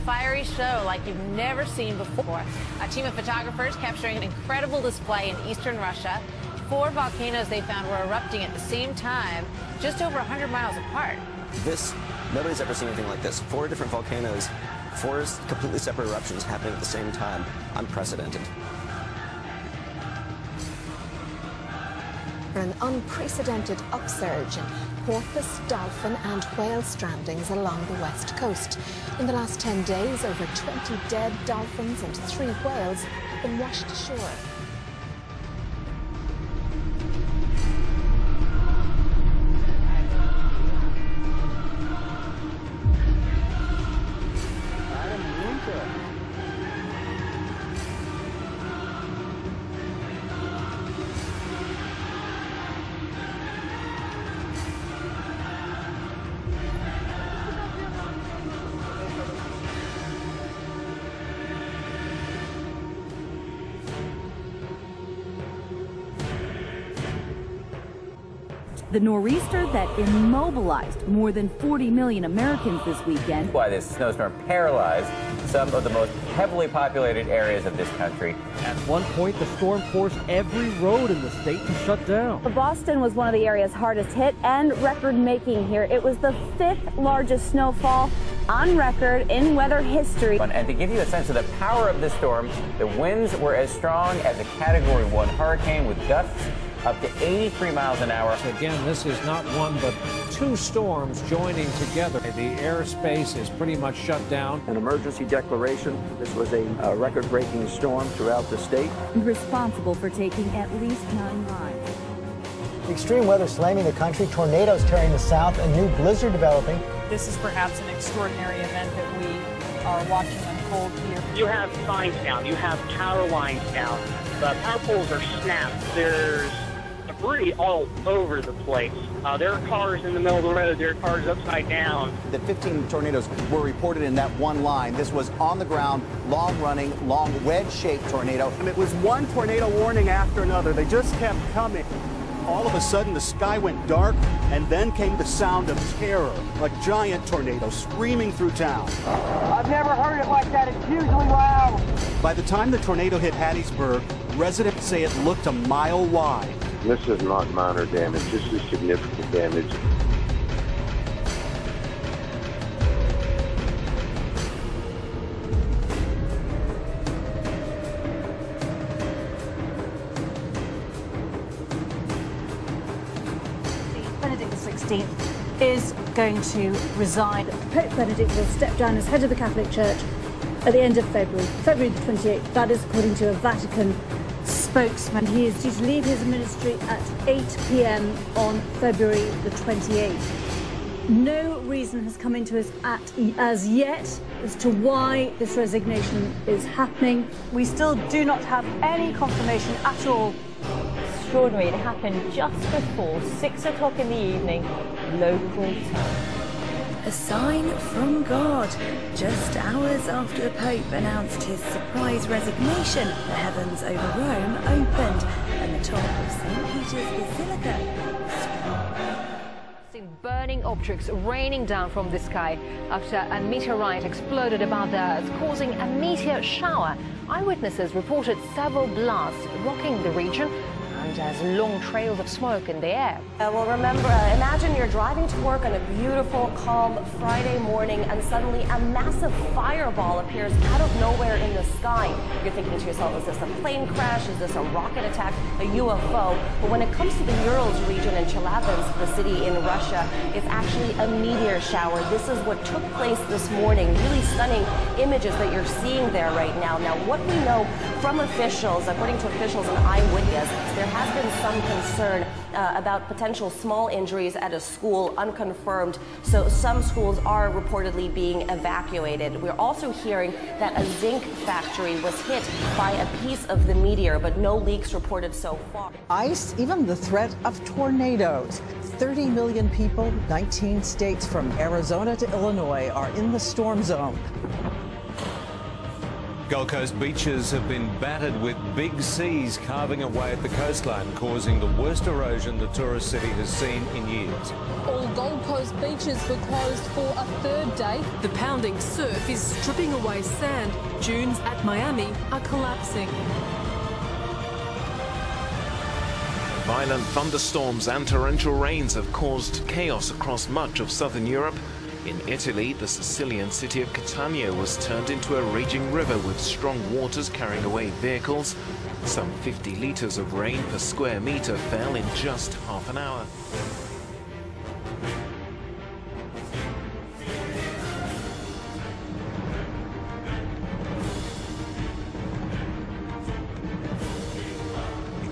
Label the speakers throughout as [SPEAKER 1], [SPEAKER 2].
[SPEAKER 1] fiery show like you've never seen before. A team of photographers capturing an incredible display in eastern Russia. 4 volcanoes they found were erupting at the same time, just over 100 miles apart.
[SPEAKER 2] Nobody's ever seen anything like this. 4 different volcanoes, 4 completely separate eruptions happening at the same time. Unprecedented.
[SPEAKER 3] An unprecedented upsurge in porpoise, dolphin and whale strandings along the west coast. In the last 10 days, over 20 dead dolphins and 3 whales have been washed ashore.
[SPEAKER 4] The nor'easter that immobilized more than 40 million Americans this weekend.
[SPEAKER 5] Why this snowstorm paralyzed some of the most heavily populated areas of this country.
[SPEAKER 6] At one point, the storm forced every road in the state to shut down.
[SPEAKER 7] Boston was one of the areas hardest hit and record-making here. It was the 5th largest snowfall on record in weather history.
[SPEAKER 5] And to give you a sense of the power of this storm, the winds were as strong as a Category 1 hurricane with gusts up to 83 miles an hour.
[SPEAKER 8] Again, this is not one but 2 storms joining together. The airspace is pretty much shut down.
[SPEAKER 9] An emergency declaration. This was a record-breaking storm throughout the state.
[SPEAKER 4] Responsible for taking at least 9 lives.
[SPEAKER 10] Extreme weather slamming the country, tornadoes tearing the south, a new blizzard developing.
[SPEAKER 11] This is perhaps an extraordinary event that we are watching unfold here.
[SPEAKER 12] You have signs down, you have power lines down, the power poles are snapped, there's debris all over the place. There are cars in the middle of the road, there are cars upside down.
[SPEAKER 13] The 15 tornadoes were reported in that one line. This was on the ground, long-running, long wedge-shaped tornado.
[SPEAKER 14] And it was one tornado warning after another. They just kept coming. All of a sudden, the sky went dark, and then came the sound of terror, a giant tornado screaming through town.
[SPEAKER 12] I've never heard it like that. It's usually loud.
[SPEAKER 14] By the time the tornado hit Hattiesburg, residents say it looked a mile wide.
[SPEAKER 15] This is not minor damage. This is significant damage.
[SPEAKER 7] Benedict XVI is going to resign. Pope Benedict will step down as head of the Catholic Church at the end of February the 28th. That is according to a Vatican spokesman. He is due to leave his ministry at 8 p.m. on February the 28th. No reason has come into us as yet as to why this resignation is happening. We still do not have any confirmation at all.
[SPEAKER 16] Extraordinary. It happened just before 6 o'clock in the evening, local time.
[SPEAKER 17] A sign from God. Just hours after the Pope announced his surprise resignation, the heavens over Rome opened and the top of St. Peter's Basilica.
[SPEAKER 1] Burning objects raining down from the sky after a meteorite exploded above the Earth, causing a meteor shower. Eyewitnesses reported several blasts rocking the region, and there's long trails of smoke in the air.
[SPEAKER 18] Well, remember, imagine you're driving to work on a beautiful, calm Friday morning, and suddenly a massive fireball appears out of nowhere in the sky. You're thinking to yourself, is this a plane crash? Is this a rocket attack? A UFO? But when it comes to the Urals region in Chelyabinsk, the city in Russia, it's actually a meteor shower. This is what took place this morning. Really stunning images that you're seeing there right now. Now, what we know from officials, according to officials and eyewitnesses, there has been some concern about potential small injuries at a school, unconfirmed. So some schools are reportedly being evacuated. We're also hearing that a zinc factory was hit by a piece of the meteor, but no leaks reported so far.
[SPEAKER 19] Ice, even the threat of tornadoes. 30 million people, 19 states from Arizona to Illinois are in the storm zone.
[SPEAKER 8] Gold Coast beaches have been battered with big seas carving away at the coastline, causing the worst erosion the tourist city has seen in years.
[SPEAKER 20] All Gold Coast beaches were closed for a third day. The pounding surf is stripping away sand. Dunes at Miami are collapsing.
[SPEAKER 21] Violent thunderstorms and torrential rains have caused chaos across much of southern Europe. In Italy, the Sicilian city of Catania was turned into a raging river with strong waters carrying away vehicles. Some 50 litres of rain per square metre fell in just half an hour.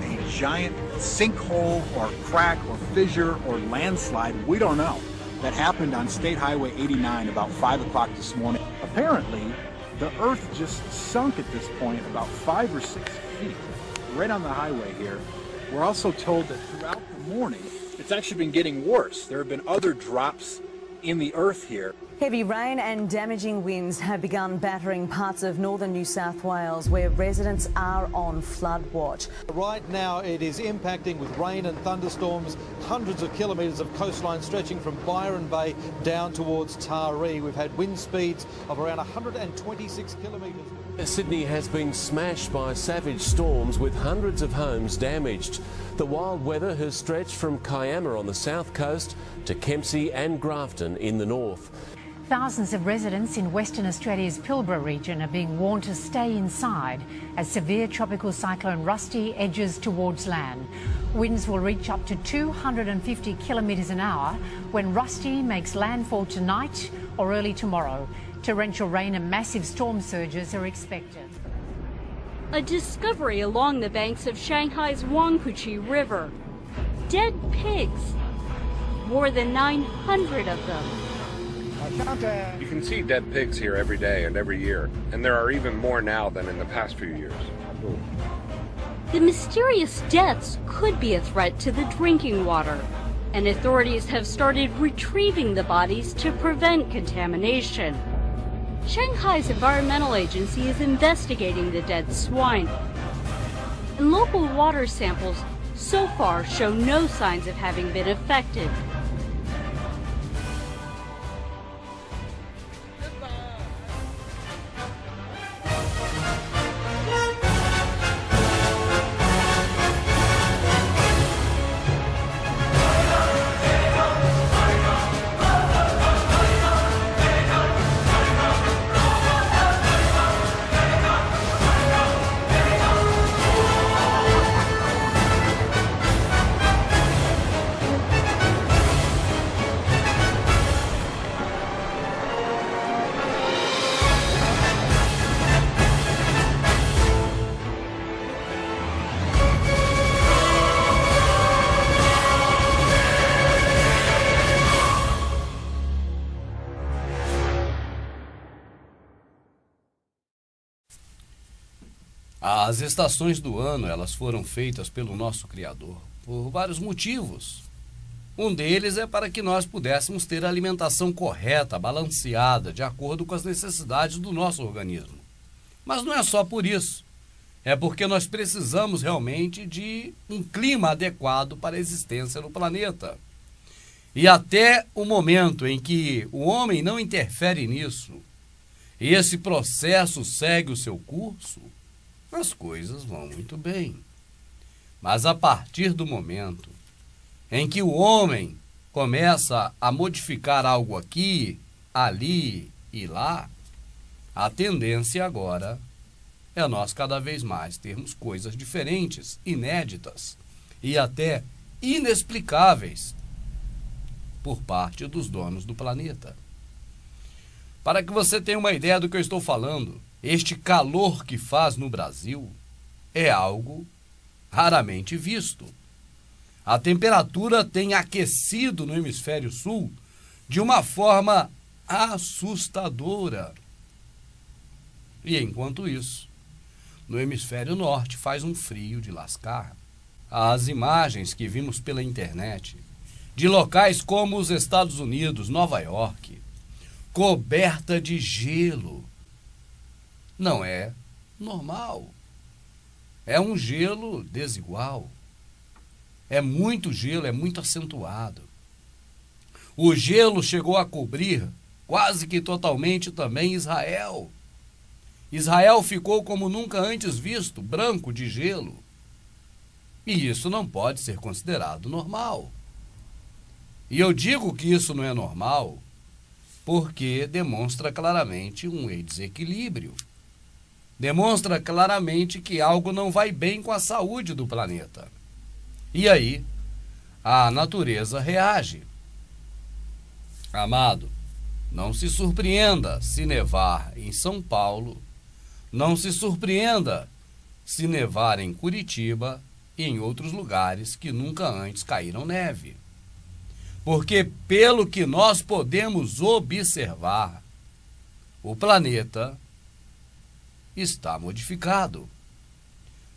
[SPEAKER 22] A giant sinkhole or crack or fissure or landslide, we don't know, that happened on State Highway 89 about 5 o'clock this morning. Apparently, the earth just sunk at this point about 5 or 6 feet, right on the highway here. We're also told that throughout the morning, it's actually been getting worse. There have been other drops in the earth here.
[SPEAKER 23] Heavy rain and damaging winds have begun battering parts of northern New South Wales, where residents are on flood watch.
[SPEAKER 6] Right now it is impacting with rain and thunderstorms, hundreds of kilometres of coastline stretching from Byron Bay down towards Taree. We've had wind speeds of around 126 kilometres.
[SPEAKER 24] Sydney has been smashed by savage storms with hundreds of homes damaged. The wild weather has stretched from Kiama on the south coast to Kempsey and Grafton in the north.
[SPEAKER 25] Thousands of residents in Western Australia's Pilbara region are being warned to stay inside as severe tropical cyclone Rusty edges towards land. Winds will reach up to 250 kilometres an hour when Rusty makes landfall tonight or early tomorrow. Torrential rain and massive storm surges are expected.
[SPEAKER 26] A discovery along the banks of Shanghai's Wangpuchi River. Dead pigs. More than 900 of them.
[SPEAKER 27] You can see dead pigs here every day and every year, and there are even more now than in the past few years.
[SPEAKER 26] The mysterious deaths could be a threat to the drinking water, and authorities have started retrieving the bodies to prevent contamination. Shanghai's environmental agency is investigating the dead swine, and local water samples so far show no signs of having been affected.
[SPEAKER 28] As estações do ano, elas foram feitas pelo nosso Criador por vários motivos. Um deles é para que nós pudéssemos ter a alimentação correta, balanceada, de acordo com as necessidades do nosso organismo. Mas não é só por isso. É porque nós precisamos realmente de um clima adequado para a existência no planeta. E até o momento em que o homem não interfere nisso, e esse processo segue o seu curso, as coisas vão muito bem. Mas a partir do momento em que o homem começa a modificar algo aqui, ali e lá, a tendência agora é nós cada vez mais termos coisas diferentes, inéditas e até inexplicáveis por parte dos donos do planeta. Para que você tenha uma ideia do que eu estou falando, este calor que faz no Brasil é algo raramente visto. A temperatura tem aquecido no hemisfério sul de uma forma assustadora. E enquanto isso, no hemisfério norte faz um frio de lascar. As imagens que vimos pela internet de locais como os Estados Unidos, Nova York, coberta de gelo, não é normal. É um gelo desigual. É muito gelo, é muito acentuado. O gelo chegou a cobrir quase que totalmente também Israel. Israel ficou como nunca antes visto, branco de gelo. E isso não pode ser considerado normal. E eu digo que isso não é normal porque demonstra claramente um desequilíbrio. Demonstra claramente que algo não vai bem com a saúde do planeta. E aí, a natureza reage. Amado, não se surpreenda se nevar em São Paulo, não se surpreenda se nevar em Curitiba e em outros lugares que nunca antes caíram neve. Porque, pelo que nós podemos observar, o planeta está modificado.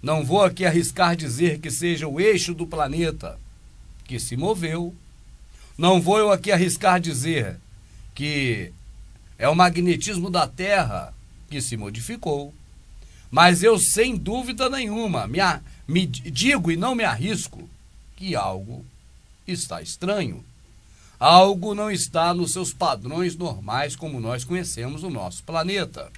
[SPEAKER 28] Não vou aqui arriscar dizer que seja o eixo do planeta que se moveu. Não vou eu aqui arriscar dizer que é o magnetismo da Terra que se modificou. Mas eu, sem dúvida nenhuma, me digo e não me arrisco que algo está estranho. Algo não está nos seus padrões normais como nós conhecemos o nosso planeta.